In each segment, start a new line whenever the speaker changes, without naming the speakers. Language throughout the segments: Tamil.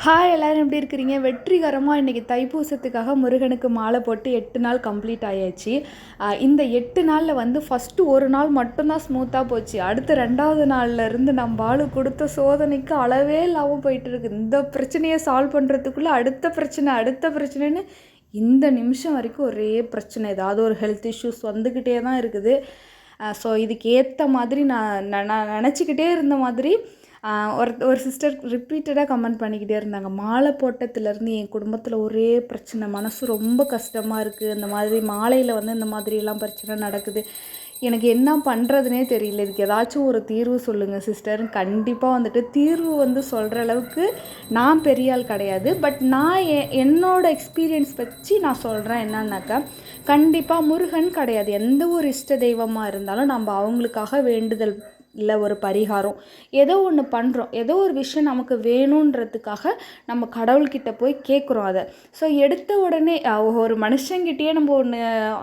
ஹாய் எல்லாரும் எப்படி இருக்கிறீங்க? வெற்றிகரமாக இன்றைக்கி தைப்பூசத்துக்காக முருகனுக்கு மாலை போட்டு 8 நாள் கம்ப்ளீட் ஆயாச்சு. இந்த 8 நாளில் வந்து ஃபஸ்ட்டு ஒரு நாள் மட்டும்தான் ஸ்மூத்தாக போச்சு. அடுத்த 2வது நாள்லேருந்து நம்ம ஆளு கொடுத்த சோதனைக்கு அளவே இல்லாமல் போயிட்டுருக்கு. இந்த பிரச்சனையை சால்வ் பண்ணுறதுக்குள்ளே அடுத்த பிரச்சனைன்னு இந்த நிமிஷம் வரைக்கும் ஒரே பிரச்சனை. ஏதாவது ஒரு ஹெல்த் இஷ்யூஸ் வந்துக்கிட்டே தான் இருக்குது. ஸோ இதுக்கு ஏற்ற மாதிரி நான் நினச்சிக்கிட்டே இருந்த மாதிரி ஒரு சிஸ்டர் ரிப்பீட்டடாக கமெண்ட் பண்ணிக்கிட்டே இருந்தாங்க. மாலை போட்டத்துலேருந்து என் குடும்பத்தில் ஒரே பிரச்சனை, மனசு ரொம்ப கஷ்டமாக இருக்குது, இந்த மாதிரி மாலையில் வந்து இந்த மாதிரிலாம் பிரச்சனை நடக்குது, எனக்கு என்ன பண்ணுறதுனே தெரியல, இதுக்கு ஏதாச்சும் ஒரு தீர்வு சொல்லுங்கள் சிஸ்டர். கண்டிப்பாக வந்துட்டு தீர்வு வந்து சொல்கிற அளவுக்கு நான் பெரிய ஆள் கிடையாது. பட் நான் என்னோடய எக்ஸ்பீரியன்ஸ் வச்சு நான் சொல்கிறேன். என்னன்னாக்கா, கண்டிப்பாக முருகன் கிடையாது, எந்த ஒரு இஷ்ட தெய்வமாக இருந்தாலும் நம்ம அவங்களுக்காக வேண்டுதல் இல்லை ஒரு பரிகாரம் ஏதோ ஒன்று பண்ணுறோம், ஏதோ ஒரு விஷயம் நமக்கு வேணுன்றதுக்காக நம்ம கடவுள்கிட்ட போய் கேட்குறோம் அதை. ஸோ எடுத்த உடனே ஒரு மனுஷங்கிட்டேயே நம்ம ஒன்று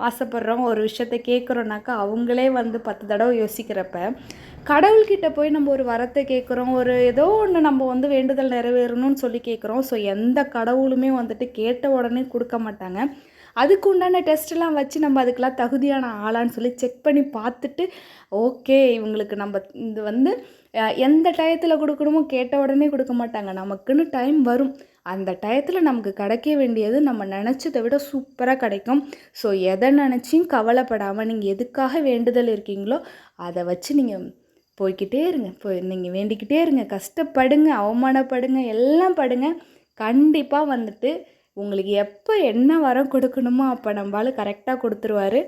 ஆசைப்படுறோம், ஒரு விஷயத்த கேட்குறோன்னாக்கா அவங்களே வந்து 10 தடவை யோசிக்கிறப்ப கடவுள்கிட்ட போய் நம்ம ஒரு வரத்தை கேட்குறோம், ஒரு ஏதோ ஒன்று நம்ம வந்து வேண்டுதல் நிறைவேறணும்னு சொல்லி கேட்குறோம். ஸோ எந்த கடவுளுமே வந்துட்டு கேட்ட உடனே கொடுக்க மாட்டாங்க. அதுக்கு உண்டான டெஸ்ட்டெல்லாம் வச்சு நம்ம அதுக்கெலாம் தகுதியான ஆளான்னு சொல்லி செக் பண்ணி பார்த்துட்டு, ஓகே இவங்களுக்கு நம்ம இது வந்து எந்த டயத்தில் கொடுக்கணுமோ கேட்ட உடனே கொடுக்க மாட்டாங்க, நமக்குன்னு டைம் வரும். அந்த டயத்தில் நமக்கு கிடைக்க வேண்டியது நம்ம நினச்சதை விட சூப்பராக கிடைக்கும். ஸோ எதை நினச்சியும் கவலைப்படாமல் நீங்கள் எதுக்காக வேண்டுதல் இருக்கீங்களோ அதை வச்சு நீங்கள் போய்கிட்டே இருங்க. நீங்கள் வேண்டிக்கிட்டே இருங்க, கஷ்டப்படுங்க, அவமானப்படுங்க, எல்லாம் படுங்க. கண்டிப்பாக வந்துட்டு உங்களுக்கு எப்போ என்ன வரம் கொடுக்கணுமோ அப்போ நம்மளால கரெக்டாக கொடுத்துருவாரு.